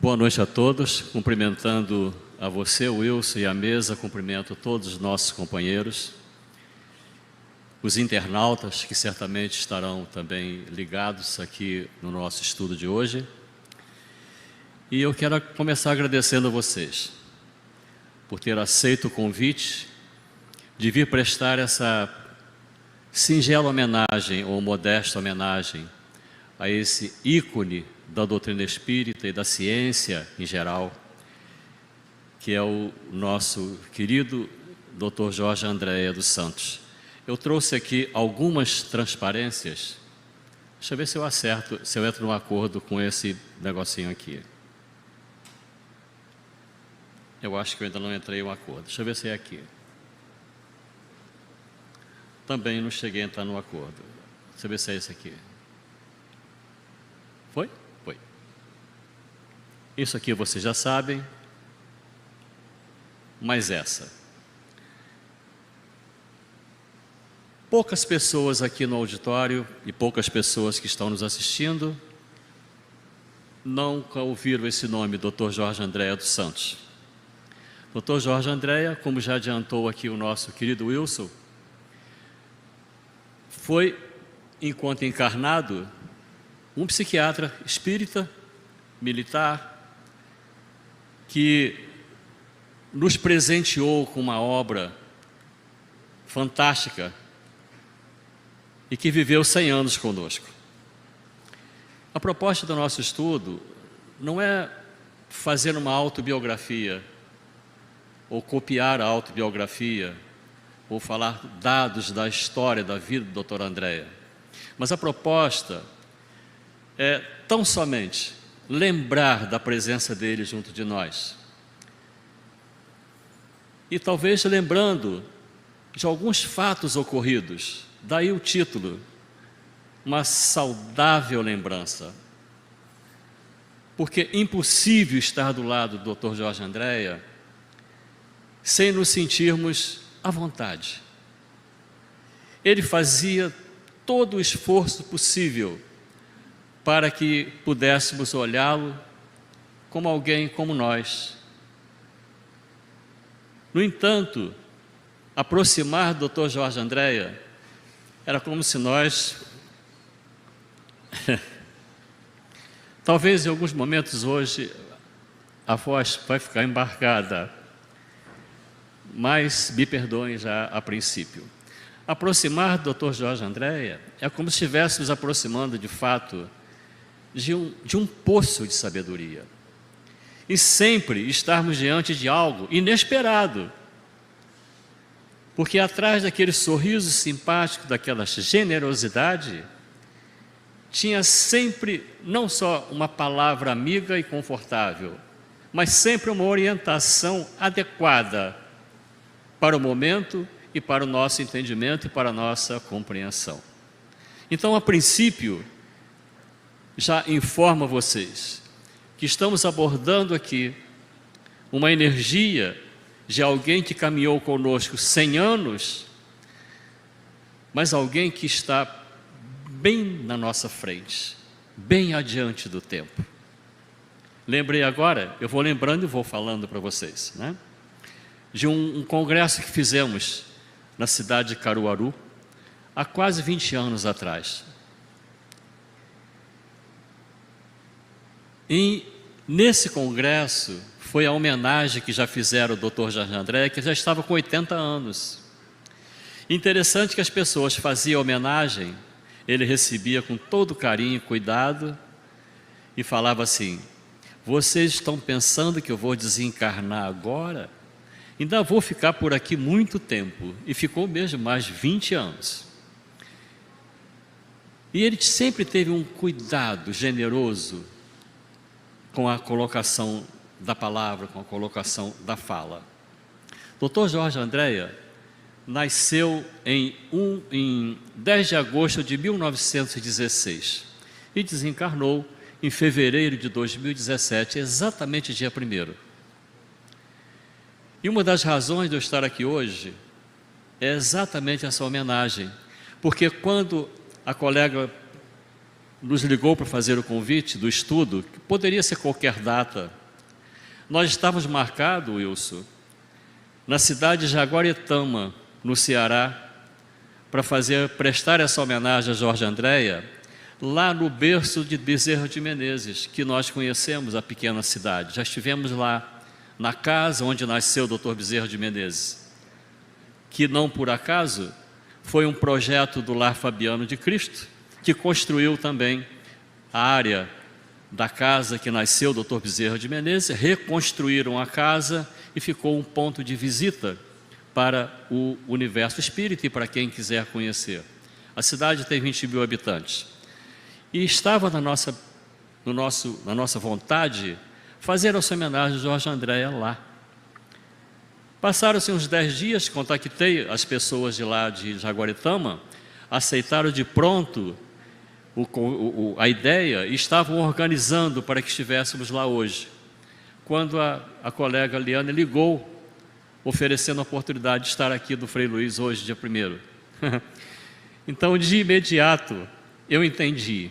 Boa noite a todos, cumprimentando a você, Wilson, e a mesa, cumprimento todos os nossos companheiros, os internautas que certamente estarão também ligados aqui no nosso estudo de hoje. E eu quero começar agradecendo a vocês por ter aceito o convite de vir prestar essa singela homenagem ou modesta homenagem a esse ícone da doutrina espírita e da ciência em geral, que é o nosso querido Dr. Jorge Andréa dos Santos. Eu trouxe aqui algumas transparências. Deixa eu ver se eu acerto, se eu entro num acordo com esse negocinho aqui. Eu acho que eu ainda não entrei em um acordo. Deixa eu ver se é aqui. Também não cheguei a entrar no acordo. Deixa eu ver se é esse aqui. Foi? Foi. Isso aqui vocês já sabem. Mas essa. Poucas pessoas aqui no auditório e poucas pessoas que estão nos assistindo nunca ouviram esse nome, Dr. Jorge Andréa dos Santos. Dr. Jorge Andréa, como já adiantou aqui o nosso querido Wilson, foi, enquanto encarnado, um psiquiatra espírita, militar, que nos presenteou com uma obra fantástica e que viveu 100 anos conosco. A proposta do nosso estudo não é fazer uma autobiografia, ou copiar a autobiografia, ou falar dados da história da vida do Dr. Andréa. Mas a proposta é tão somente lembrar da presença dele junto de nós. E talvez lembrando de alguns fatos ocorridos, daí o título, uma saudável lembrança. Porque é impossível estar do lado do Dr. Jorge Andréa sem nos sentirmos à vontade. Ele fazia todo o esforço possível para que pudéssemos olhá-lo como alguém como nós. No entanto, aproximar do Dr. Jorge Andréa era como se nós, talvez em alguns momentos hoje, a voz vai ficar embargada, mas me perdoem já a princípio. Aproximar do Dr. Jorge Andréa é como se estivéssemos aproximando de fato de um poço de sabedoria. E sempre estarmos diante de algo inesperado. Porque atrás daquele sorriso simpático, daquela generosidade, tinha sempre não só uma palavra amiga e confortável, mas sempre uma orientação adequada para o momento e para o nosso entendimento e para a nossa compreensão. Então, a princípio, já informo a vocês que estamos abordando aqui uma energia de alguém que caminhou conosco 100 anos, mas alguém que está bem na nossa frente, bem adiante do tempo. Lembrei agora, eu vou lembrando e vou falando para vocês, né? De um congresso que fizemos na cidade de Caruaru, há quase 20 anos atrás. E nesse congresso foi a homenagem que já fizeram ao Dr. Jorge Andréa, que já estava com 80 anos. Interessante que as pessoas faziam homenagem, ele recebia com todo carinho e cuidado e falava assim: vocês estão pensando que eu vou desencarnar agora? Ainda vou ficar por aqui muito tempo. E ficou mesmo mais de 20 anos. E ele sempre teve um cuidado generoso com a colocação da palavra, com a colocação da fala. Dr. Jorge Andréa nasceu em 10 de agosto de 1916 e desencarnou em fevereiro de 2017, exatamente dia 1º. E uma das razões de eu estar aqui hoje é exatamente essa homenagem, porque quando a colega nos ligou para fazer o convite do estudo, que poderia ser qualquer data. Nós estávamos marcados, Wilson, na cidade de Jaguaretama, no Ceará, para prestar essa homenagem a Jorge Andréa, lá no berço de Bezerra de Menezes, que nós conhecemos a pequena cidade. Já estivemos lá, na casa onde nasceu o Dr. Bezerra de Menezes, que não por acaso foi um projeto do Lar Fabiano de Cristo, que construiu também a área da casa que nasceu o Dr. Bezerra de Menezes, reconstruíram a casa e ficou um ponto de visita para o universo espírita e para quem quiser conhecer. A cidade tem 20 mil habitantes. E estava na nossa vontade fazer essa homenagem a Jorge Andréa lá. Passaram-se uns 10 dias, contactei as pessoas de lá de Jaguaretama, aceitaram de pronto a ideia e estavam organizando para que estivéssemos lá hoje. Quando a colega Liane ligou, oferecendo a oportunidade de estar aqui do Frei Luiz hoje, dia 1º. Então, de imediato, eu entendi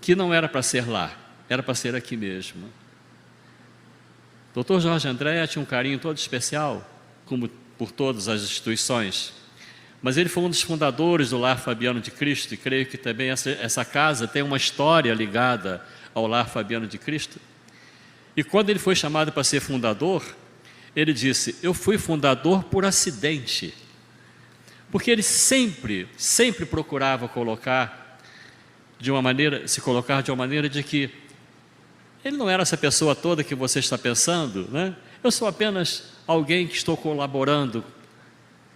que não era para ser lá, era para ser aqui mesmo. Dr. Jorge Andréa tinha um carinho todo especial, como por todas as instituições, mas ele foi um dos fundadores do Lar Fabiano de Cristo, e creio que também essa casa tem uma história ligada ao Lar Fabiano de Cristo. E quando ele foi chamado para ser fundador, ele disse: eu fui fundador por acidente, porque ele sempre procurava se colocar de uma maneira de que ele não era essa pessoa toda que você está pensando, né? Eu sou apenas alguém que estou colaborando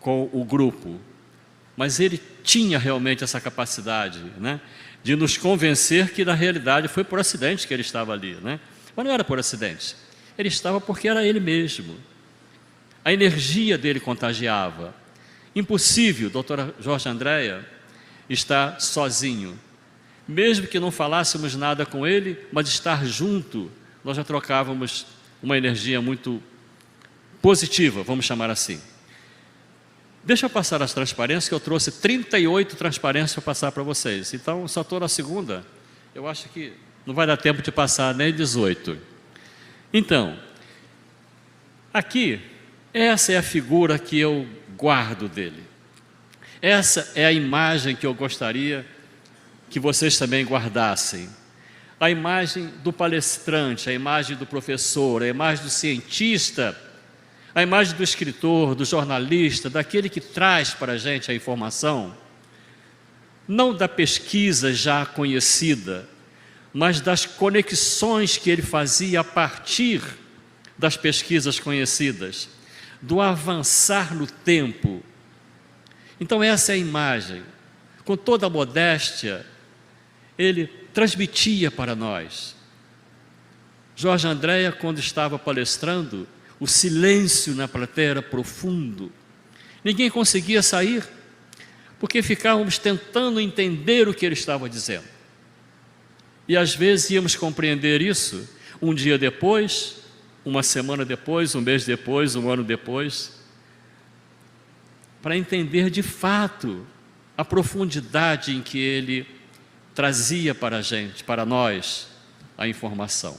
com o grupo. Mas ele tinha realmente essa capacidade, né, de nos convencer que na realidade foi por acidente que ele estava ali, né? Mas não era por acidente, ele estava porque era ele mesmo. A energia dele contagiava. Impossível, doutor Jorge Andréa, estar sozinho. Mesmo que não falássemos nada com ele, mas estar junto, nós já trocávamos uma energia muito positiva, vamos chamar assim. Deixa eu passar as transparências, que eu trouxe 38 transparências para passar para vocês. Então, só estou na segunda. Eu acho que não vai dar tempo de passar nem 18. Então, aqui, essa é a figura que eu guardo dele. Essa é a imagem que eu gostaria que vocês também guardassem. A imagem do palestrante, a imagem do professor, a imagem do cientista, a imagem do escritor, do jornalista, daquele que traz para a gente a informação, não da pesquisa já conhecida, mas das conexões que ele fazia a partir das pesquisas conhecidas, do avançar no tempo. Então essa é a imagem. Com toda a modéstia, ele transmitia para nós. Jorge Andréa, quando estava palestrando, o silêncio na plateia era profundo. Ninguém conseguia sair, porque ficávamos tentando entender o que ele estava dizendo. E às vezes íamos compreender isso um dia depois, uma semana depois, um mês depois, um ano depois, para entender de fato a profundidade em que ele trazia para a gente, para nós, a informação.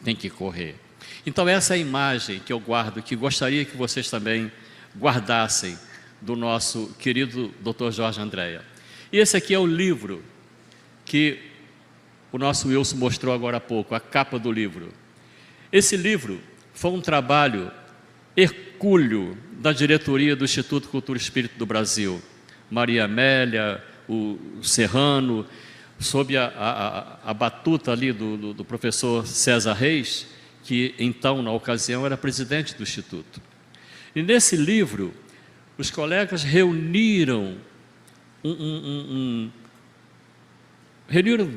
Tem que correr. Então essa é a imagem que eu guardo, que gostaria que vocês também guardassem do nosso querido Dr. Jorge Andréa. E esse aqui é o livro que o nosso Wilson mostrou agora há pouco, a capa do livro. Esse livro foi um trabalho hercúleo da diretoria do Instituto Cultura e Espírito do Brasil. Maria Amélia, o Serrano, sob a batuta ali do professor César Reis, que então, na ocasião, era presidente do Instituto. E nesse livro, os colegas reuniram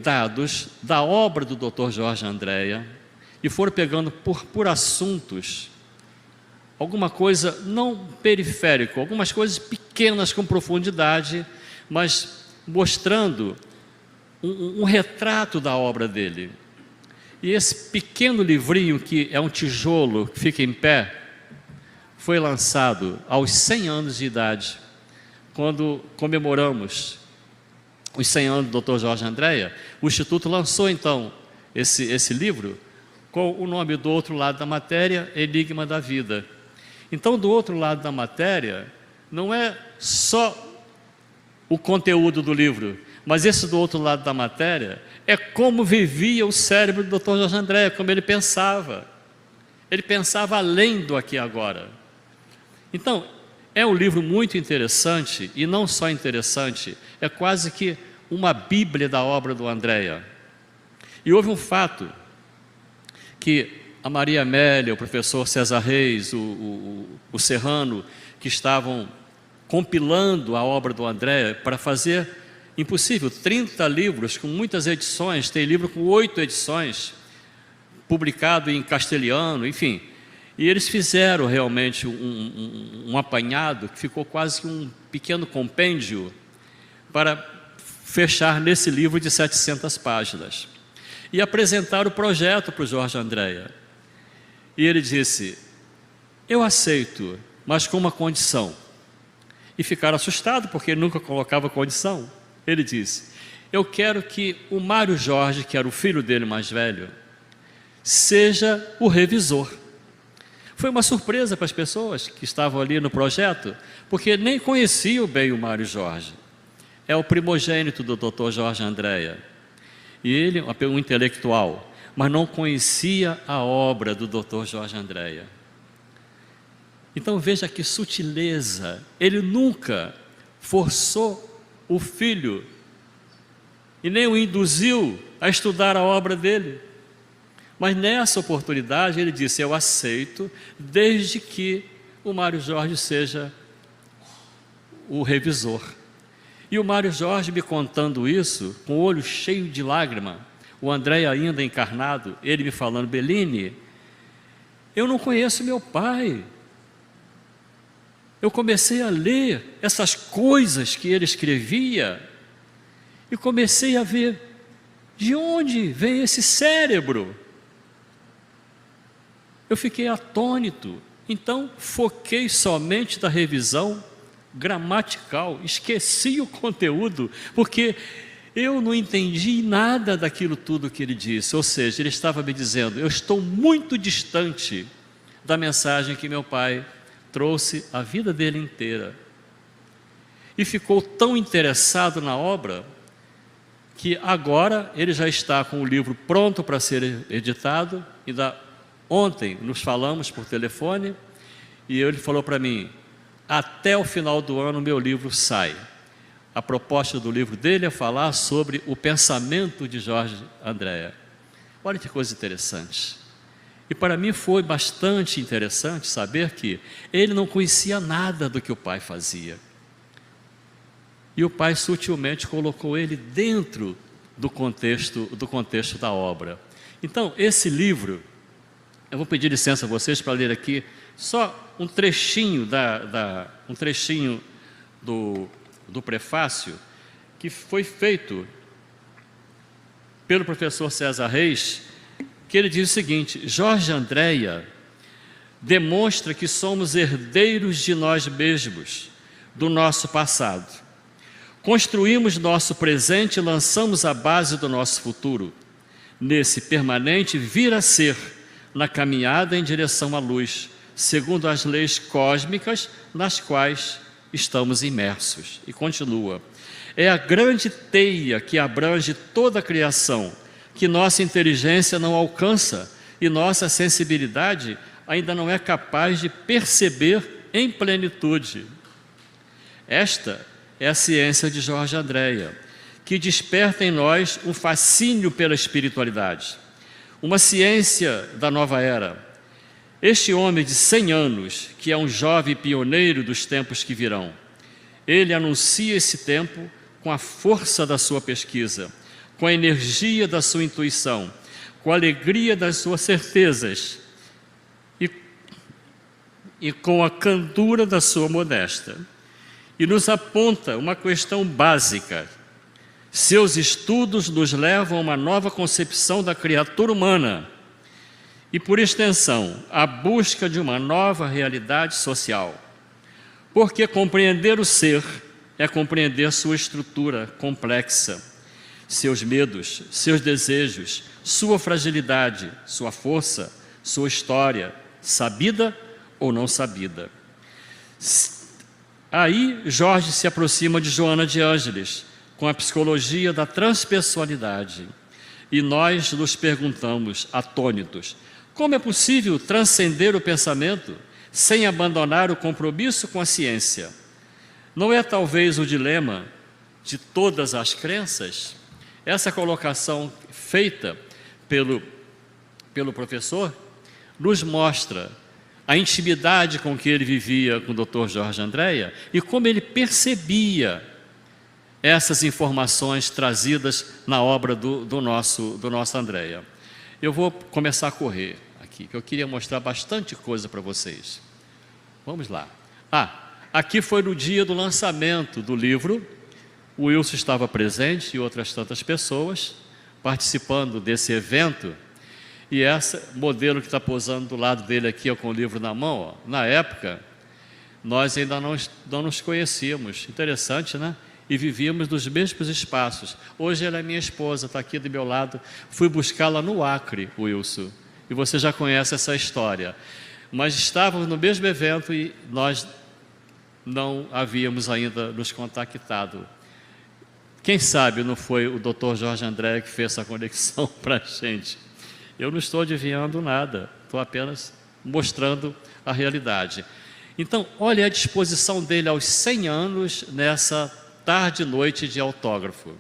dados da obra do Dr. Jorge Andréa e foram pegando por assuntos, alguma coisa não periférico, algumas coisas pequenas com profundidade, mas mostrando um retrato da obra dele. E esse pequeno livrinho, que é um tijolo que fica em pé, foi lançado aos 100 anos de idade, quando comemoramos os 100 anos do Dr. Jorge Andréa, o Instituto lançou então esse livro com o nome Do Outro Lado da Matéria, Enigma da Vida. Então, do outro lado da matéria, não é só o conteúdo do livro, mas esse do outro lado da matéria é como vivia o cérebro do Dr. Jorge Andréa, como ele pensava. Ele pensava além do aqui e agora. Então, é um livro muito interessante, e não só interessante, é quase que uma bíblia da obra do Andréa. E houve um fato que a Maria Amélia, o professor César Reis, o Serrano, que estavam compilando a obra do Andréa para fazer, impossível, 30 livros com muitas edições, tem livro com 8 edições, publicado em castelhano, enfim. E eles fizeram realmente um apanhado que ficou quase que um pequeno compêndio para fechar nesse livro de 700 páginas. E apresentaram o projeto para o Jorge Andréa. E ele disse: eu aceito, mas com uma condição. E ficaram assustados, porque ele nunca colocava condição. Ele disse: eu quero que o Mário Jorge, que era o filho dele mais velho, seja o revisor. Foi uma surpresa para as pessoas que estavam ali no projeto, porque nem conheciam bem o Mário Jorge. É o primogênito do Dr. Jorge Andréa. E ele, um intelectual, mas não conhecia a obra do Dr. Jorge Andréa. Então veja que sutileza, ele nunca forçou o filho e nem o induziu a estudar a obra dele. Mas nessa oportunidade ele disse: eu aceito, desde que o Mário Jorge seja o revisor. E o Mário Jorge me contando isso, com o olho cheio de lágrima, o Andréa ainda encarnado, ele me falando: Bellini, eu não conheço meu pai. Eu comecei a ler essas coisas que ele escrevia e comecei a ver de onde vem esse cérebro. Eu fiquei atônito, então foquei somente na revisão gramatical, esqueci o conteúdo, porque eu não entendi nada daquilo tudo que ele disse. Ou seja, ele estava me dizendo: eu estou muito distante da mensagem que meu pai trouxe a vida dele inteira. E ficou tão interessado na obra que agora ele já está com o livro pronto para ser editado. Ontem nos falamos por telefone e ele falou para mim: até o final do ano meu livro sai. A proposta do livro dele é falar sobre o pensamento de Jorge Andréa. Olha que coisa interessante. E para mim foi bastante interessante saber que ele não conhecia nada do que o pai fazia. E o pai sutilmente colocou ele dentro do contexto da obra. Então, esse livro, eu vou pedir licença a vocês para ler aqui só um trechinho, do prefácio, que foi feito pelo professor César Reis, que ele diz o seguinte: Jorge Andréa demonstra que somos herdeiros de nós mesmos, do nosso passado. Construímos nosso presente e lançamos a base do nosso futuro, nesse permanente vir a ser, na caminhada em direção à luz, segundo as leis cósmicas nas quais estamos imersos. E continua: é a grande teia que abrange toda a criação, que nossa inteligência não alcança e nossa sensibilidade ainda não é capaz de perceber em plenitude. Esta é a ciência de Jorge Andréa, que desperta em nós um fascínio pela espiritualidade, uma ciência da nova era. Este homem de 100 anos, que é um jovem pioneiro dos tempos que virão, ele anuncia esse tempo com a força da sua pesquisa, com a energia da sua intuição, com a alegria das suas certezas e com a candura da sua modéstia. E nos aponta uma questão básica: seus estudos nos levam a uma nova concepção da criatura humana e, por extensão, a busca de uma nova realidade social. Porque compreender o ser é compreender sua estrutura complexa, seus medos, seus desejos, sua fragilidade, sua força, sua história, sabida ou não sabida. Aí Jorge se aproxima de Joana de Ângeles, com a psicologia da transpessoalidade. E nós nos perguntamos, atônitos, como é possível transcender o pensamento sem abandonar o compromisso com a ciência? Não é talvez o dilema de todas as crenças? Essa colocação feita pelo professor nos mostra a intimidade com que ele vivia com o Dr. Jorge Andréa e como ele percebia essas informações trazidas na obra do nosso Andréa. Eu vou começar a correr aqui, que eu queria mostrar bastante coisa para vocês. Vamos lá. Aqui foi no dia do lançamento do livro. O Wilson estava presente e outras tantas pessoas participando desse evento. E esse modelo que está posando do lado dele aqui, com o livro na mão, na época, nós ainda não nos conhecíamos. Interessante, né? E vivíamos nos mesmos espaços. Hoje ela é minha esposa, está aqui do meu lado. Fui buscá-la no Acre, Wilson. E você já conhece essa história. Mas estávamos no mesmo evento e nós não havíamos ainda nos contactado. Quem sabe não foi o Dr. Jorge Andréa que fez essa conexão para a gente. Eu não estou adivinhando nada, estou apenas mostrando a realidade. Então, olha a disposição dele aos 100 anos nessa tarde e noite de autógrafo.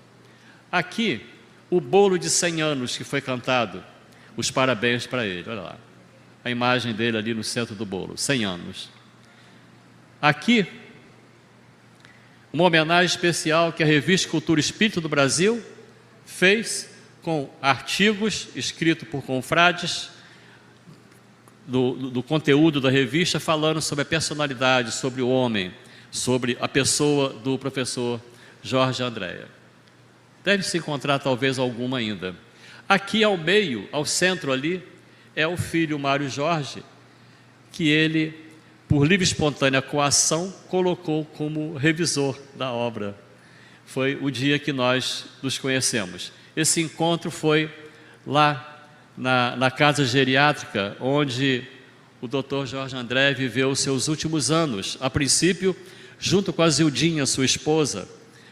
Aqui, o bolo de 100 anos que foi cantado, os parabéns para ele, olha lá. A imagem dele ali no centro do bolo, 100 anos. Aqui, uma homenagem especial que a Revista Cultura Espírito do Brasil fez com artigos escritos por confrades do conteúdo da revista, falando sobre a personalidade, sobre o homem, sobre a pessoa do professor Jorge Andréa. Deve se encontrar talvez alguma ainda. Aqui ao meio, ao centro ali, é o filho Mário Jorge, que ele, por livre e espontânea coação, colocou como revisor da obra. Foi o dia que nós nos conhecemos. Esse encontro foi lá na casa geriátrica, onde o Dr. Jorge Andréa viveu os seus últimos anos. A princípio, junto com a Zildinha, sua esposa,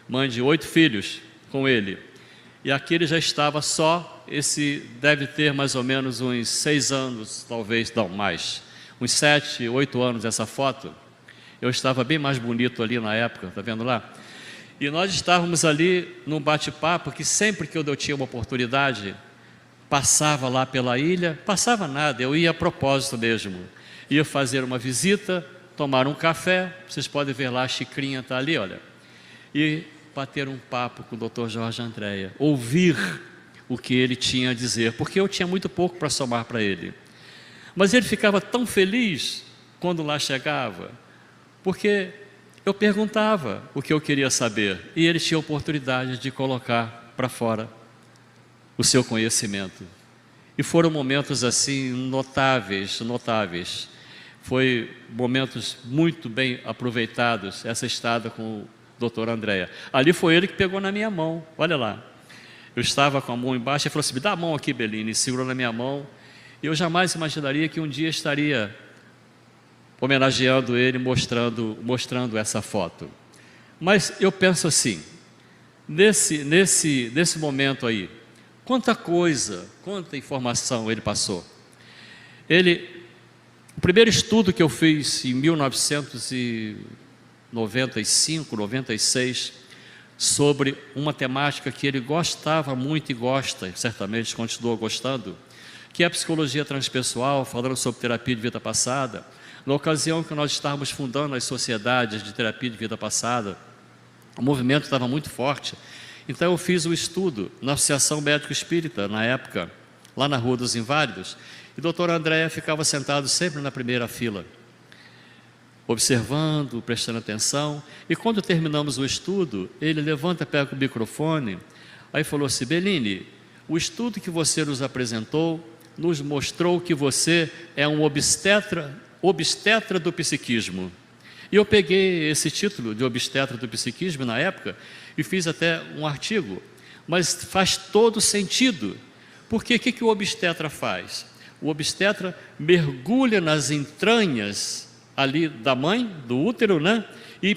mãe de 8 filhos, com ele. E aqui ele já estava só, esse deve ter mais ou menos uns 6 anos, talvez, não mais, uns 7, 8 anos essa foto. Eu estava bem mais bonito ali na época, está vendo lá? E nós estávamos ali num bate-papo, que sempre que eu tinha uma oportunidade, passava lá pela ilha, passava nada, eu ia a propósito mesmo. Ia fazer uma visita, tomar um café, vocês podem ver lá, a xicrinha está ali, olha. E bater um papo com o Dr. Jorge Andréa, ouvir o que ele tinha a dizer, porque eu tinha muito pouco para somar para ele. Mas ele ficava tão feliz quando lá chegava, porque eu perguntava o que eu queria saber e ele tinha a oportunidade de colocar para fora o seu conhecimento. E foram momentos assim notáveis. Foi momentos muito bem aproveitados, essa estada com o Dr. Andréa. Ali foi ele que pegou na minha mão, olha lá. Eu estava com a mão embaixo e falou assim, me dá a mão aqui, Beline, segurou na minha mão. E eu jamais imaginaria que um dia estaria homenageando ele, mostrando essa foto. Mas eu penso assim, nesse momento aí, quanta coisa, quanta informação ele passou. O primeiro estudo que eu fiz em 1995, 96, sobre uma temática que ele gostava muito e gosta, certamente continua gostando, que é a psicologia transpessoal, falando sobre terapia de vida passada. Na ocasião que nós estávamos fundando as sociedades de terapia de vida passada, o movimento estava muito forte. Então eu fiz um estudo na Associação Médico Espírita, na época, lá na Rua dos Inválidos, e o Dr. Andréa ficava sentado sempre na primeira fila, observando, prestando atenção. E quando terminamos o estudo, ele levanta, pega o microfone, aí falou assim, Beline, o estudo que você nos apresentou nos mostrou que você é um obstetra do psiquismo. E eu peguei esse título de obstetra do psiquismo na época e fiz até um artigo, mas faz todo sentido, porque o que o obstetra faz? O obstetra mergulha nas entranhas ali da mãe, do útero, né? E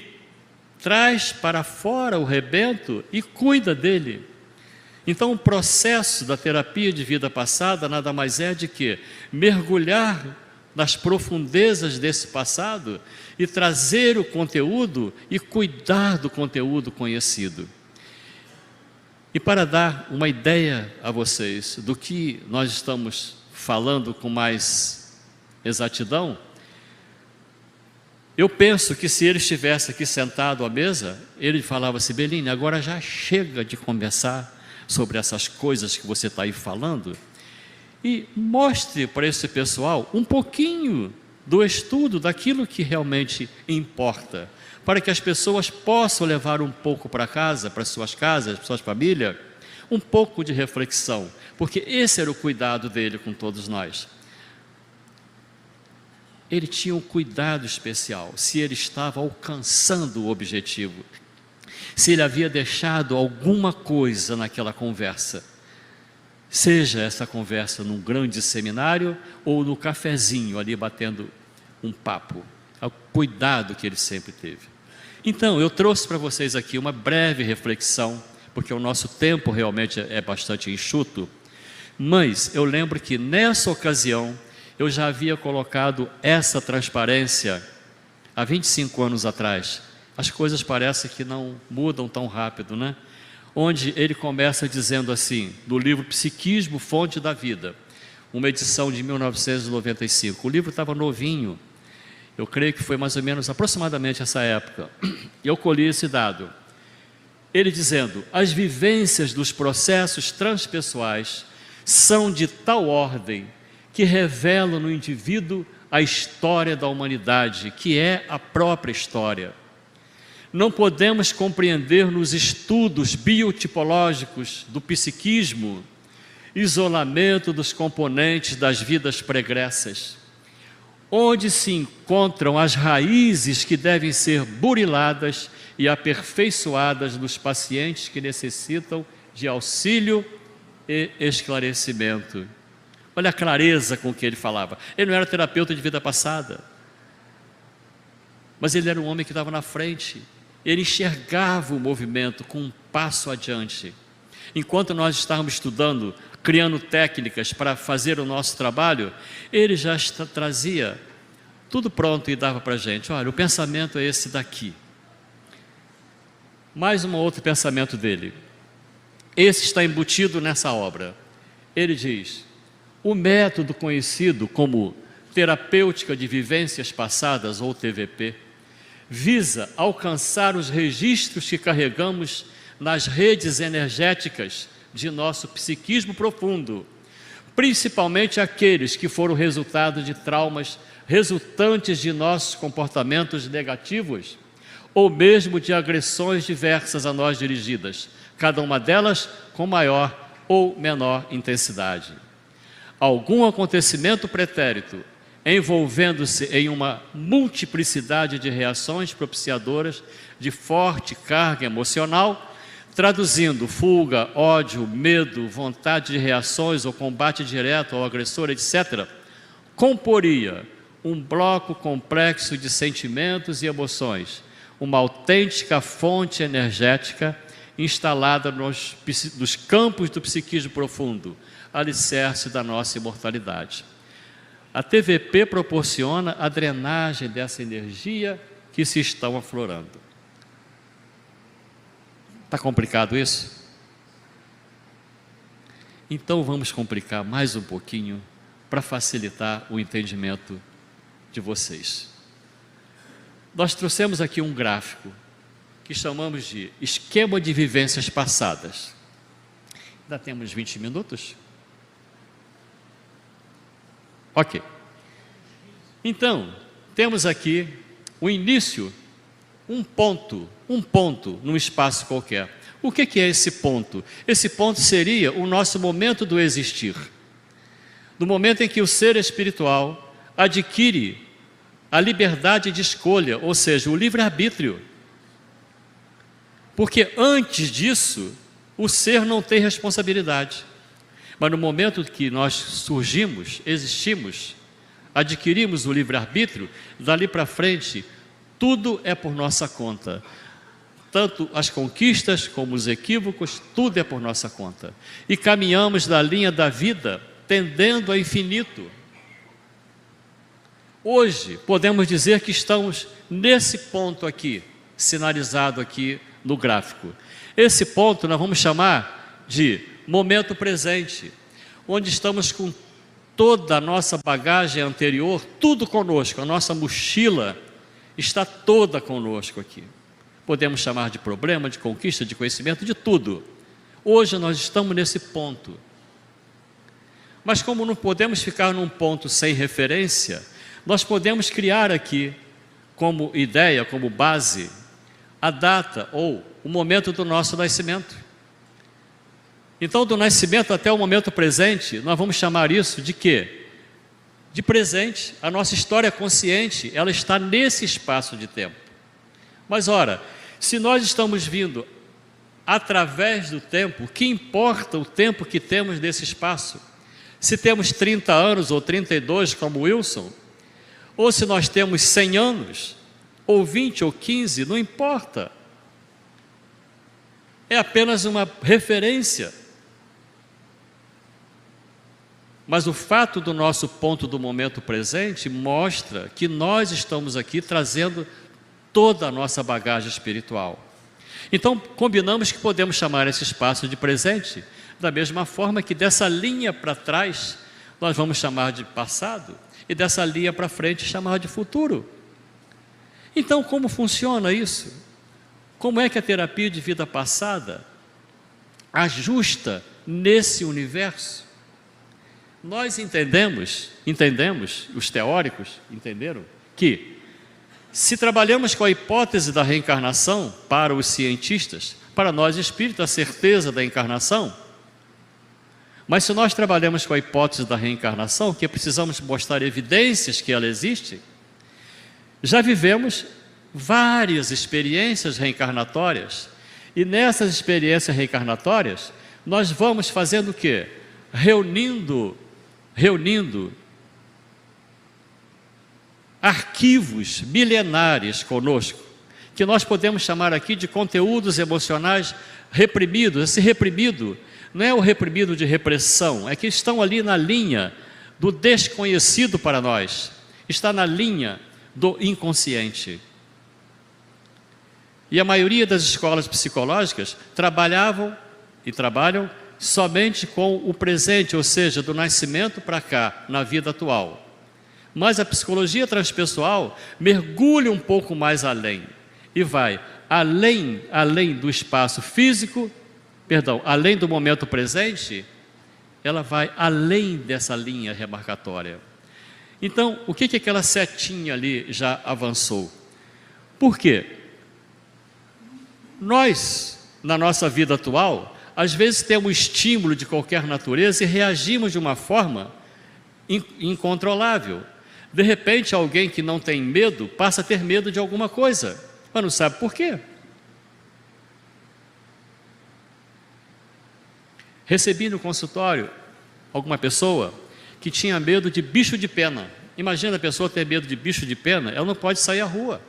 traz para fora o rebento e cuida dele. Então o processo da terapia de vida passada nada mais é de que mergulhar nas profundezas desse passado e trazer o conteúdo e cuidar do conteúdo conhecido. E para dar uma ideia a vocês do que nós estamos falando com mais exatidão, eu penso que se ele estivesse aqui sentado à mesa, ele falava assim: Bellini, agora já chega de conversar sobre essas coisas que você está aí falando, e mostre para esse pessoal um pouquinho do estudo daquilo que realmente importa, para que as pessoas possam levar um pouco para casa, para suas casas, para suas famílias, um pouco de reflexão, porque esse era o cuidado dele com todos nós. Ele tinha um cuidado especial, se ele estava alcançando o objetivo, se ele havia deixado alguma coisa naquela conversa, seja essa conversa num grande seminário ou no cafezinho ali batendo um papo, o cuidado que ele sempre teve. Então, eu trouxe para vocês aqui uma breve reflexão, porque o nosso tempo realmente é bastante enxuto, mas eu lembro que nessa ocasião eu já havia colocado essa transparência há 25 anos atrás. As coisas parecem que não mudam tão rápido, né? Onde ele começa dizendo assim, do livro Psiquismo, Fonte da Vida, uma edição de 1995. O livro estava novinho, eu creio que foi mais ou menos aproximadamente essa época. Eu colhi esse dado. Ele dizendo: as vivências dos processos transpessoais são de tal ordem que revelam no indivíduo a história da humanidade, que é a própria história. Não podemos compreender nos estudos biotipológicos do psiquismo isolamento dos componentes das vidas pregressas, onde se encontram as raízes que devem ser buriladas e aperfeiçoadas nos pacientes que necessitam de auxílio e esclarecimento. Olha a clareza com que ele falava. Ele não era terapeuta de vida passada, mas ele era um homem que estava na frente. Ele enxergava o movimento com um passo adiante. Enquanto nós estávamos estudando, criando técnicas para fazer o nosso trabalho, ele já trazia tudo pronto e dava para a gente: olha, o pensamento é esse daqui. Mais um outro pensamento dele. Esse está embutido nessa obra. Ele diz: o método conhecido como terapêutica de vivências passadas, ou TVP, visa alcançar os registros que carregamos nas redes energéticas de nosso psiquismo profundo, principalmente aqueles que foram resultado de traumas resultantes de nossos comportamentos negativos, ou mesmo de agressões diversas a nós dirigidas, cada uma delas com maior ou menor intensidade. Algum acontecimento pretérito envolvendo-se em uma multiplicidade de reações propiciadoras de forte carga emocional, traduzindo fuga, ódio, medo, vontade de reações ou combate direto ao agressor, etc., comporia um bloco complexo de sentimentos e emoções, uma autêntica fonte energética instalada nos campos do psiquismo profundo, alicerce da nossa imortalidade. A TVP proporciona a drenagem dessa energia que se estão aflorando. Está complicado isso? Então vamos complicar mais um pouquinho para facilitar o entendimento de vocês. Nós trouxemos aqui um gráfico que chamamos de esquema de vivências passadas. Ainda temos 20 minutos? Ok. Então, temos aqui o início, um ponto num espaço qualquer. O que é esse ponto? Esse ponto seria o nosso momento do existir. Do momento em que o ser espiritual adquire a liberdade de escolha, ou seja, o livre-arbítrio. Porque antes disso, o ser não tem responsabilidade. Mas no momento que nós surgimos, existimos, adquirimos o livre-arbítrio, dali para frente, tudo é por nossa conta. Tanto as conquistas como os equívocos, tudo é por nossa conta. E caminhamos na linha da vida, tendendo ao infinito. Hoje, podemos dizer que estamos nesse ponto aqui, sinalizado aqui no gráfico. Esse ponto nós vamos chamar de momento presente, onde estamos com toda a nossa bagagem anterior, tudo conosco, a nossa mochila está toda conosco aqui. Podemos chamar de problema, de conquista, de conhecimento, de tudo. Hoje nós estamos nesse ponto. Mas como não podemos ficar num ponto sem referência, nós podemos criar aqui, como ideia, como base, a data ou o momento do nosso nascimento. Então, do nascimento até o momento presente, nós vamos chamar isso de quê? De presente. A nossa história consciente, ela está nesse espaço de tempo. Mas, ora, se nós estamos vindo através do tempo, que importa o tempo que temos nesse espaço? Se temos 30 anos ou 32, como Wilson, ou se nós temos 100 anos, ou 20 ou 15, não importa. É apenas uma referência. Mas o fato do nosso ponto do momento presente mostra que nós estamos aqui trazendo toda a nossa bagagem espiritual. Então, combinamos que podemos chamar esse espaço de presente, da mesma forma que dessa linha para trás, nós vamos chamar de passado, e dessa linha para frente chamar de futuro. Então, como funciona isso? Como é que a terapia de vida passada ajusta nesse universo? Nós entendemos, os teóricos entenderam, que se trabalhamos com a hipótese da reencarnação para os cientistas, para nós espíritas, a certeza da encarnação, mas se nós trabalhamos com a hipótese da reencarnação, que precisamos mostrar evidências que ela existe, já vivemos várias experiências reencarnatórias, e nessas experiências reencarnatórias, nós vamos fazendo o quê? Reunindo arquivos milenares conosco, que nós podemos chamar aqui de conteúdos emocionais reprimidos. Esse reprimido não é o reprimido de repressão, é que estão ali na linha do desconhecido para nós, está na linha do inconsciente. E a maioria das escolas psicológicas trabalhavam e trabalham somente com o presente, ou seja, do nascimento para cá, na vida atual. Mas a psicologia transpessoal mergulha um pouco mais além e vai além do espaço físico, além do momento presente, ela vai além dessa linha remarcatória. Então, o que aquela setinha ali já avançou? Por quê? Nós, na nossa vida atual, às vezes temos estímulo de qualquer natureza e reagimos de uma forma incontrolável. De repente, alguém que não tem medo passa a ter medo de alguma coisa, mas não sabe por quê. Recebi no consultório alguma pessoa que tinha medo de bicho de pena. Imagina a pessoa ter medo de bicho de pena, ela não pode sair à rua.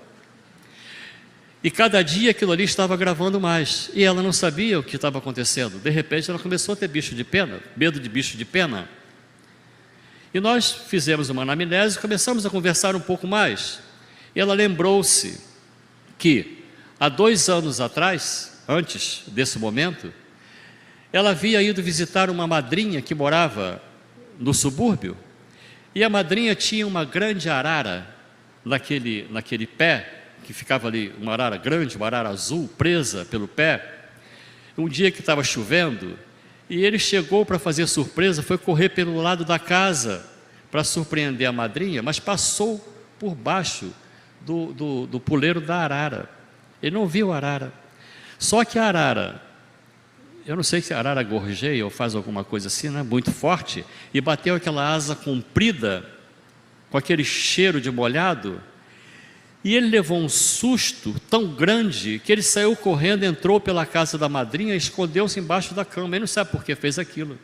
E cada dia aquilo ali estava gravando mais, e ela não sabia o que estava acontecendo. De repente ela começou a ter bicho de pena, medo de bicho de pena. E nós fizemos uma anamnese e começamos a conversar um pouco mais. E ela lembrou-se que há 2 anos atrás, antes desse momento, ela havia ido visitar uma madrinha que morava no subúrbio, e a madrinha tinha uma grande arara naquele pé, que ficava ali, uma arara grande, uma arara azul, presa pelo pé. Um dia que estava chovendo, e ele chegou para fazer surpresa, foi correr pelo lado da casa para surpreender a madrinha, mas passou por baixo do puleiro da arara. Ele não viu a arara. Só que a arara, eu não sei se a arara gorjeia ou faz alguma coisa assim, né, muito forte, e bateu aquela asa comprida, com aquele cheiro de molhado, E ele levou um susto tão grande que ele saiu correndo, entrou pela casa da madrinha e escondeu-se embaixo da cama. Ele não sabe por que fez aquilo.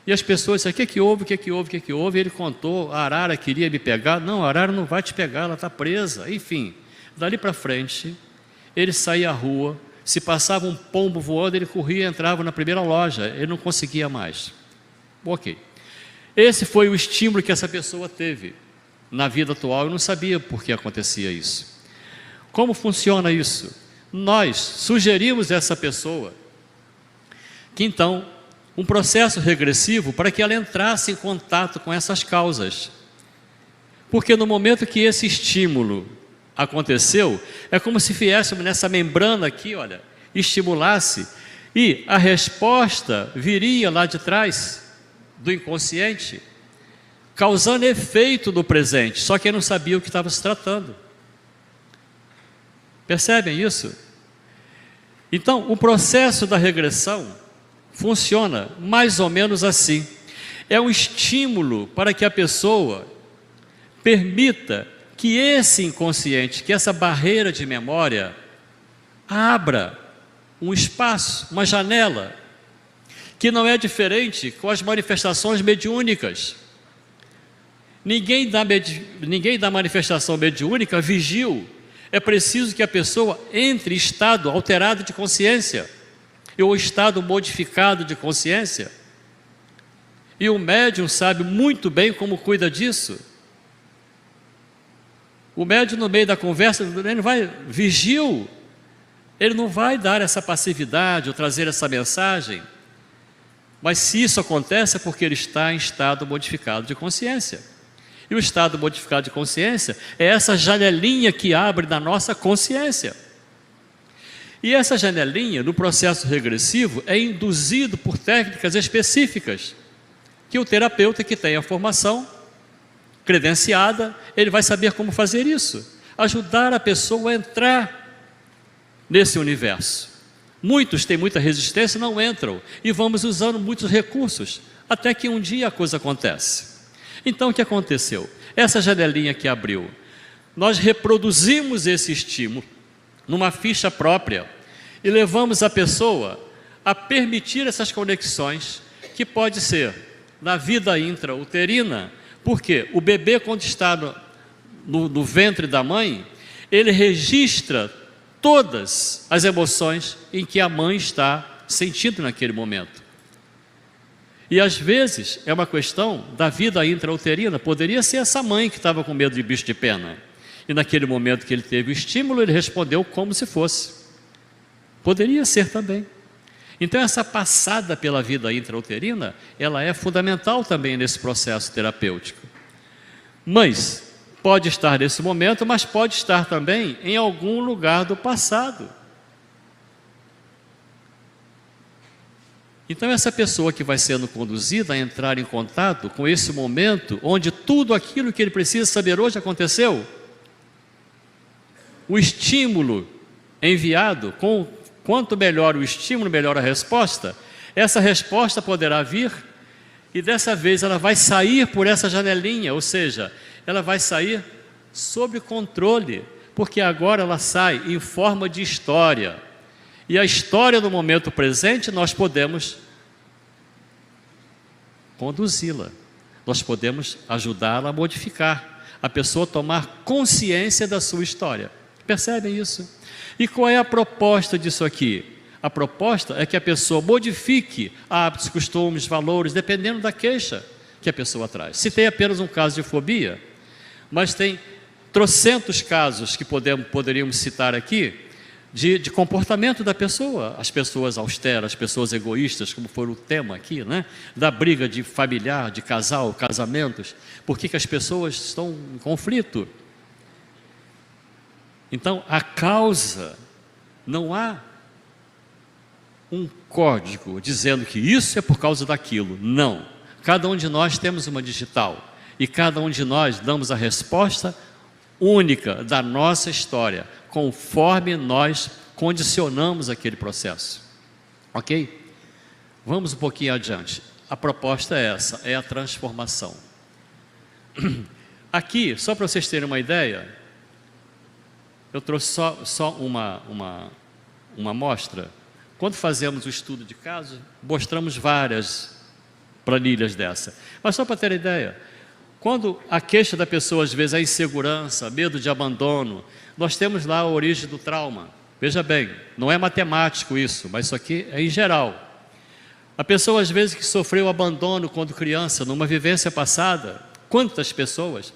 E as pessoas disseram: o que houve, o que houve, o que houve? E ele contou: a arara queria me pegar. Não, a arara não vai te pegar, ela está presa. Enfim, dali para frente, ele saía à rua, se passava um pombo voando, ele corria e entrava na primeira loja, ele não conseguia mais. Ok. Esse foi o estímulo que essa pessoa teve na vida atual. Eu não sabia por que acontecia isso. Como funciona isso? Nós sugerimos a essa pessoa que então um processo regressivo para que ela entrasse em contato com essas causas. Porque no momento que esse estímulo aconteceu, é como se viéssemos nessa membrana aqui, olha, estimulasse, e a resposta viria lá de trás do inconsciente, causando efeito no presente, só que ele não sabia o que estava se tratando. Percebem isso? Então, o processo da regressão funciona mais ou menos assim. É um estímulo para que a pessoa permita que esse inconsciente, que essa barreira de memória, abra um espaço, uma janela, que não é diferente com as manifestações mediúnicas. Ninguém da manifestação mediúnica vigiu. É preciso que a pessoa entre em estado alterado de consciência, ou estado modificado de consciência. E o médium sabe muito bem como cuida disso. O médium, no meio da conversa, ele vai, vigiu, ele não vai dar essa passividade ou trazer essa mensagem. Mas se isso acontece é porque ele está em estado modificado de consciência. E o estado modificado de consciência é essa janelinha que abre na nossa consciência. E essa janelinha, no processo regressivo, é induzido por técnicas específicas, que o terapeuta que tem a formação credenciada, ele vai saber como fazer isso, ajudar a pessoa a entrar nesse universo. Muitos têm muita resistência, não entram, e vamos usando muitos recursos, até que um dia a coisa acontece. Então o que aconteceu? Essa janelinha que abriu, nós reproduzimos esse estímulo numa ficha própria e levamos a pessoa a permitir essas conexões, que pode ser na vida intrauterina, porque o bebê, quando está no ventre da mãe, ele registra todas as emoções em que a mãe está sentindo naquele momento. E às vezes é uma questão da vida intrauterina, poderia ser essa mãe que estava com medo de bicho de pena, e naquele momento que ele teve o estímulo, ele respondeu como se fosse. Poderia ser também. Então essa passada pela vida intrauterina, ela é fundamental também nesse processo terapêutico. Mas pode estar nesse momento, mas pode estar também em algum lugar do passado. Então essa pessoa que vai sendo conduzida a entrar em contato com esse momento, onde tudo aquilo que ele precisa saber hoje aconteceu, o estímulo enviado, quanto melhor o estímulo, melhor a resposta, essa resposta poderá vir, e dessa vez ela vai sair por essa janelinha, ou seja, ela vai sair sob controle, porque agora ela sai em forma de história. E a história do momento presente nós podemos conduzi-la, nós podemos ajudá-la a modificar, a pessoa tomar consciência da sua história. Percebem isso? E qual é a proposta disso aqui? A proposta é que a pessoa modifique hábitos, costumes, valores, dependendo da queixa que a pessoa traz. Se tem apenas um caso de fobia, mas tem trocentos casos que poderíamos citar aqui, de comportamento da pessoa, as pessoas austeras, as pessoas egoístas, como foi o tema aqui, né? Da briga de familiar, de casal, casamentos, por que as pessoas estão em conflito? Então, a causa, não há um código dizendo que isso é por causa daquilo, não. Cada um de nós temos uma digital, e cada um de nós damos a resposta única da nossa história, conforme nós condicionamos aquele processo. Ok? Vamos um pouquinho adiante. A proposta é essa, é a transformação. Aqui, só para vocês terem uma ideia, eu trouxe só uma amostra. Quando fazemos o estudo de casos, mostramos várias planilhas dessa. Mas só para ter ideia, quando a queixa da pessoa, às vezes, é insegurança, medo de abandono, nós temos lá a origem do trauma. Veja bem, não é matemático isso, mas isso aqui é em geral. A pessoa, às vezes, que sofreu abandono quando criança, numa vivência passada, quantas pessoas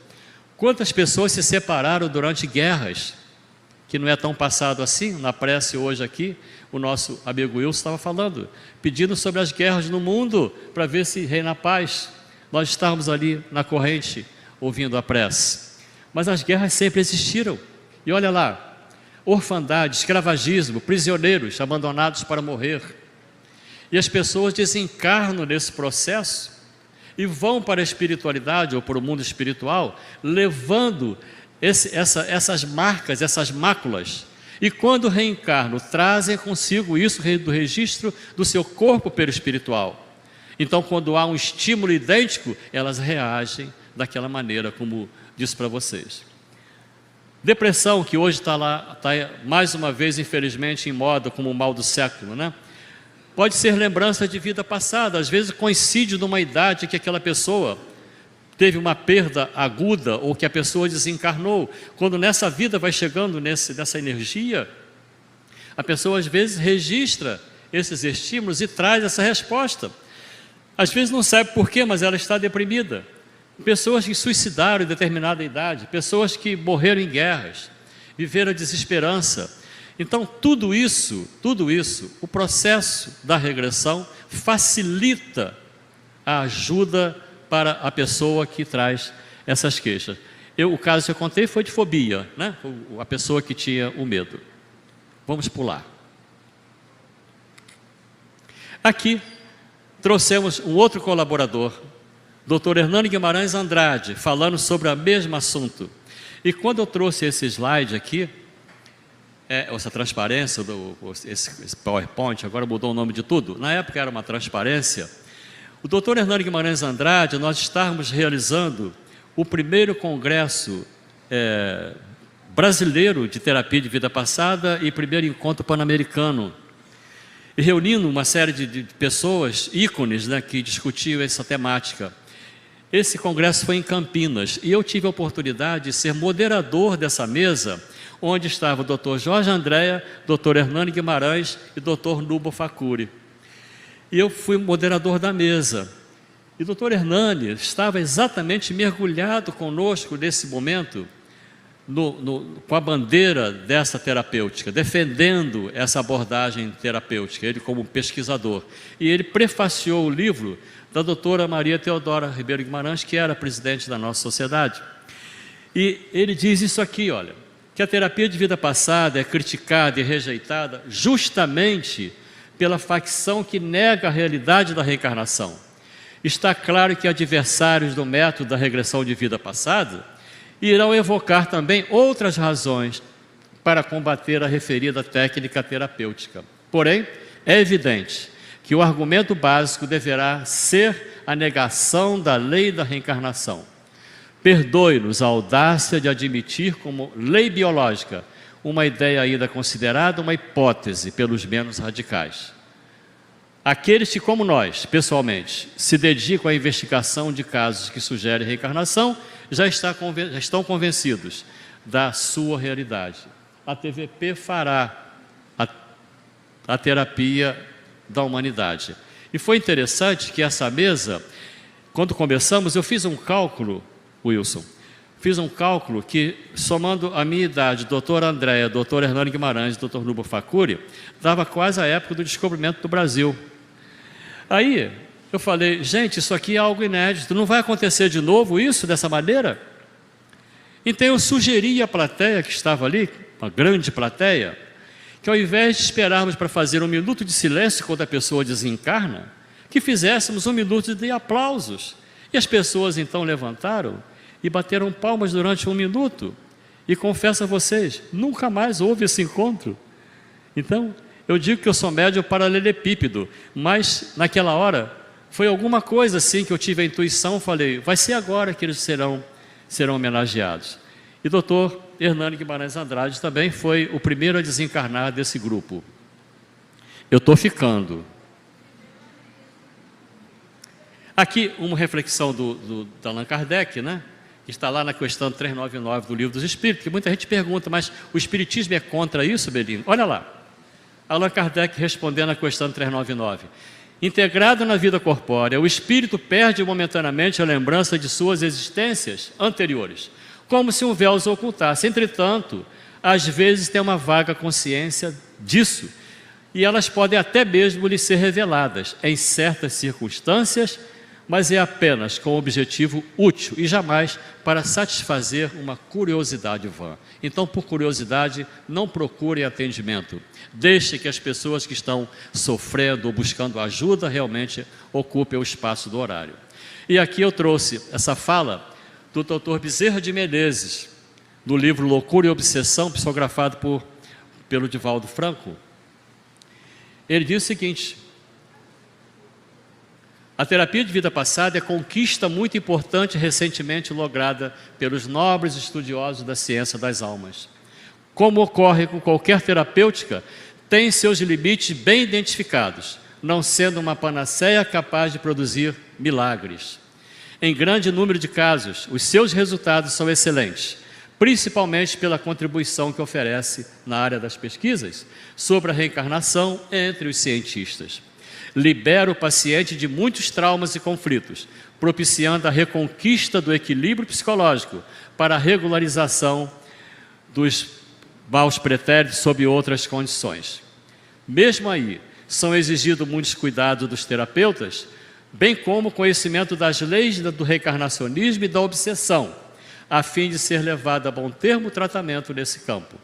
se separaram durante guerras, que não é tão passado assim. Na prece hoje aqui, o nosso amigo Wilson estava falando, pedindo sobre as guerras no mundo, para ver se reina a paz. Nós estávamos ali na corrente, ouvindo a prece. Mas as guerras sempre existiram. E olha lá, orfandade, escravagismo, prisioneiros abandonados para morrer. E as pessoas desencarnam nesse processo e vão para a espiritualidade ou para o mundo espiritual, levando essas marcas, essas máculas. E quando reencarnam, trazem consigo isso do registro do seu corpo perispiritual. Então, quando há um estímulo idêntico, elas reagem daquela maneira, como disse para vocês. Depressão, que hoje está mais uma vez, infelizmente, em moda como o mal do século, né? Pode ser lembrança de vida passada, às vezes coincide numa idade que aquela pessoa teve uma perda aguda ou que a pessoa desencarnou. Quando nessa vida vai chegando nessa energia, a pessoa às vezes registra esses estímulos e traz essa resposta. Às vezes não sabe por quê, mas ela está deprimida. Pessoas que suicidaram em determinada idade, pessoas que morreram em guerras, viveram a desesperança. Então, tudo isso, o processo da regressão facilita a ajuda para a pessoa que traz essas queixas. O caso que eu contei foi de fobia, né? A pessoa que tinha o medo. Vamos pular. Aqui, trouxemos um outro colaborador, Dr. Hernani Guimarães Andrade, falando sobre o mesmo assunto. E quando eu trouxe esse slide aqui, essa transparência, esse PowerPoint, agora mudou o nome de tudo, na época era uma transparência. O Dr. Hernani Guimarães Andrade, nós estávamos realizando o primeiro congresso brasileiro de terapia de vida passada e primeiro encontro pan-americano, e reunindo uma série de pessoas, ícones, né, que discutiam essa temática. Esse congresso foi em Campinas e eu tive a oportunidade de ser moderador dessa mesa, onde estava o Dr. Jorge Andréa, Dr. Hernani Guimarães e Dr. Nubo Facuri. E eu fui moderador da mesa. E o Dr. Hernani estava exatamente mergulhado conosco nesse momento, com a bandeira dessa terapêutica, defendendo essa abordagem terapêutica, ele como pesquisador. E ele prefaciou o livro da doutora Maria Teodora Ribeiro Guimarães, que era presidente da nossa sociedade. E ele diz isso aqui, olha, que a terapia de vida passada é criticada e rejeitada justamente pela facção que nega a realidade da reencarnação. Está claro que adversários do método da regressão de vida passada irão evocar também outras razões para combater a referida técnica terapêutica. Porém, é evidente que o argumento básico deverá ser a negação da lei da reencarnação. Perdoe-nos a audácia de admitir como lei biológica uma ideia ainda considerada uma hipótese pelos menos radicais. Aqueles que, como nós, pessoalmente, se dedicam à investigação de casos que sugerem reencarnação, já estão convencidos da sua realidade. A TVP fará a terapia da humanidade. E foi interessante que essa mesa, quando começamos, eu fiz um cálculo, Wilson, que, somando a minha idade, doutor Andréa, doutor Hernani Guimarães e doutor Nubo Facuri, dava quase a época do descobrimento do Brasil. Aí eu falei, gente, isso aqui é algo inédito, não vai acontecer de novo isso, dessa maneira? Então eu sugeri à plateia que estava ali, uma grande plateia, que ao invés de esperarmos para fazer 1 minuto de silêncio quando a pessoa desencarna, que fizéssemos 1 minuto de aplausos. E as pessoas então levantaram e bateram palmas durante 1 minuto. E confesso a vocês, nunca mais houve esse encontro. Então, eu digo que eu sou médium paralelepípedo, mas naquela hora foi alguma coisa assim que eu tive a intuição, falei, vai ser agora que eles serão homenageados. E doutor Hernani Guimarães Andrade também foi o primeiro a desencarnar desse grupo. Eu estou ficando. Aqui uma reflexão de Allan Kardec, né? Que está lá na questão 399 do Livro dos Espíritos, que muita gente pergunta, mas o Espiritismo é contra isso, Belino? Olha lá, Allan Kardec respondendo à questão 399. Integrado na vida corpórea, o espírito perde momentaneamente a lembrança de suas existências anteriores, como se um véu os ocultasse. Entretanto, às vezes tem uma vaga consciência disso, e elas podem até mesmo lhe ser reveladas em certas circunstâncias, mas é apenas com objetivo útil e jamais para satisfazer uma curiosidade vã. Então, por curiosidade, não procurem atendimento. Deixe que as pessoas que estão sofrendo ou buscando ajuda realmente ocupem o espaço do horário. E aqui eu trouxe essa fala do Dr. Bezerra de Menezes, do livro Loucura e Obsessão, psicografado pelo Divaldo Franco. Ele diz o seguinte: a terapia de vida passada é conquista muito importante recentemente lograda pelos nobres estudiosos da ciência das almas. Como ocorre com qualquer terapêutica, tem seus limites bem identificados, não sendo uma panaceia capaz de produzir milagres. Em grande número de casos, os seus resultados são excelentes, principalmente pela contribuição que oferece na área das pesquisas sobre a reencarnação entre os cientistas. Libera o paciente de muitos traumas e conflitos, propiciando a reconquista do equilíbrio psicológico para a regularização dos maus pretéritos sob outras condições. Mesmo aí, são exigidos muitos cuidados dos terapeutas, bem como o conhecimento das leis do reencarnacionismo e da obsessão, a fim de ser levado a bom termo o tratamento nesse campo.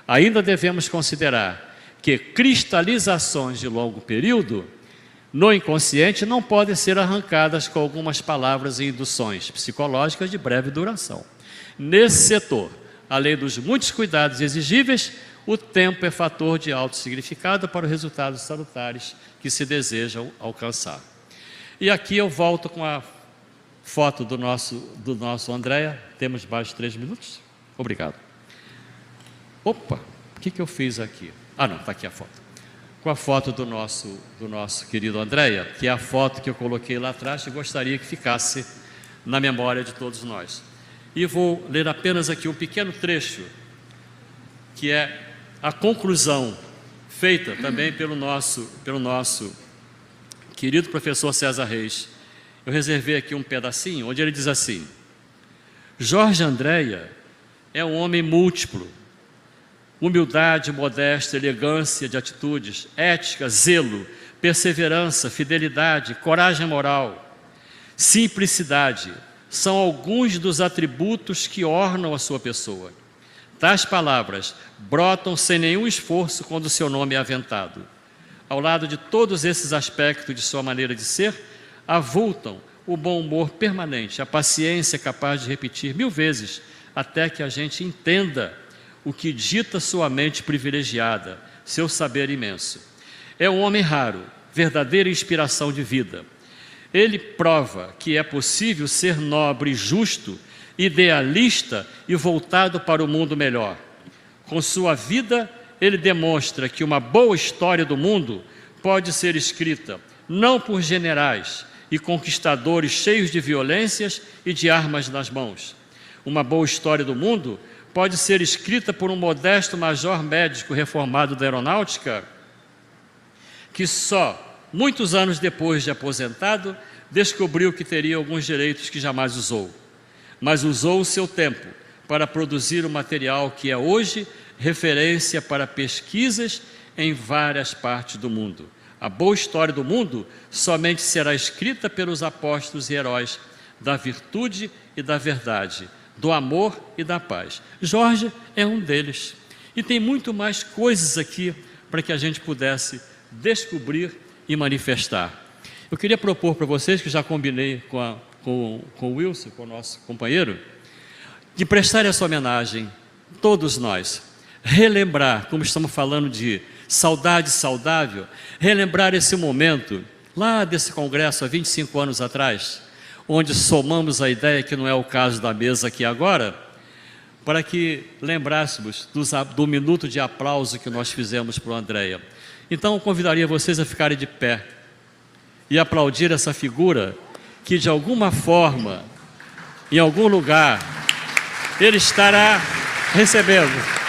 Ainda devemos considerar que cristalizações de longo período no inconsciente não podem ser arrancadas com algumas palavras e induções psicológicas de breve duração. Nesse setor, além dos muitos cuidados exigíveis, o tempo é fator de alto significado para os resultados salutares que se desejam alcançar. E aqui eu volto com a foto do nosso Andréa. Temos mais de 3 minutos? Obrigado. Opa, o que eu fiz aqui? Ah, não, está aqui a foto. Com a foto do nosso querido Andréa, que é a foto que eu coloquei lá atrás e gostaria que ficasse na memória de todos nós. E vou ler apenas aqui um pequeno trecho, que é a conclusão feita também pelo nosso querido professor César Reis. Eu reservei aqui um pedacinho, onde ele diz assim: Jorge Andréa é um homem múltiplo, humildade, modéstia, elegância de atitudes, ética, zelo, perseverança, fidelidade, coragem moral, simplicidade, são alguns dos atributos que ornam a sua pessoa. Tais palavras brotam sem nenhum esforço quando o seu nome é aventado. Ao lado de todos esses aspectos de sua maneira de ser, avultam o bom humor permanente, a paciência capaz de repetir 1000 vezes, até que a gente entenda o que dita sua mente privilegiada, seu saber imenso. É um homem raro, verdadeira inspiração de vida. Ele prova que é possível ser nobre e justo, idealista e voltado para o mundo melhor. Com sua vida, ele demonstra que uma boa história do mundo pode ser escrita não por generais e conquistadores cheios de violências e de armas nas mãos. Uma boa história do mundo pode ser escrita por um modesto major médico reformado da aeronáutica, que só muitos anos depois de aposentado, descobriu que teria alguns direitos que jamais usou, mas usou o seu tempo para produzir um material que é hoje referência para pesquisas em várias partes do mundo. A boa história do mundo somente será escrita pelos apóstolos e heróis da virtude e da verdade, do amor e da paz. Jorge é um deles. E tem muito mais coisas aqui para que a gente pudesse descobrir e manifestar. Eu queria propor para vocês, que já combinei com o Wilson, com o nosso companheiro, de prestar essa homenagem, todos nós, relembrar, como estamos falando de saudade saudável, relembrar esse momento, lá desse congresso, há 25 anos atrás, onde somamos a ideia, que não é o caso da mesa aqui agora, para que lembrássemos do minuto de aplauso que nós fizemos para o Andréia. Então, eu convidaria vocês a ficarem de pé e aplaudir essa figura que, de alguma forma, em algum lugar, ele estará recebendo.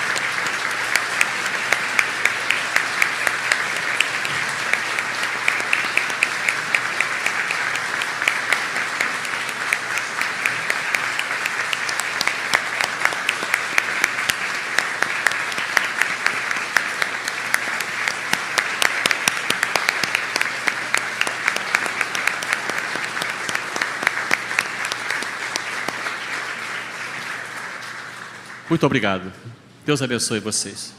Muito obrigado. Deus abençoe vocês.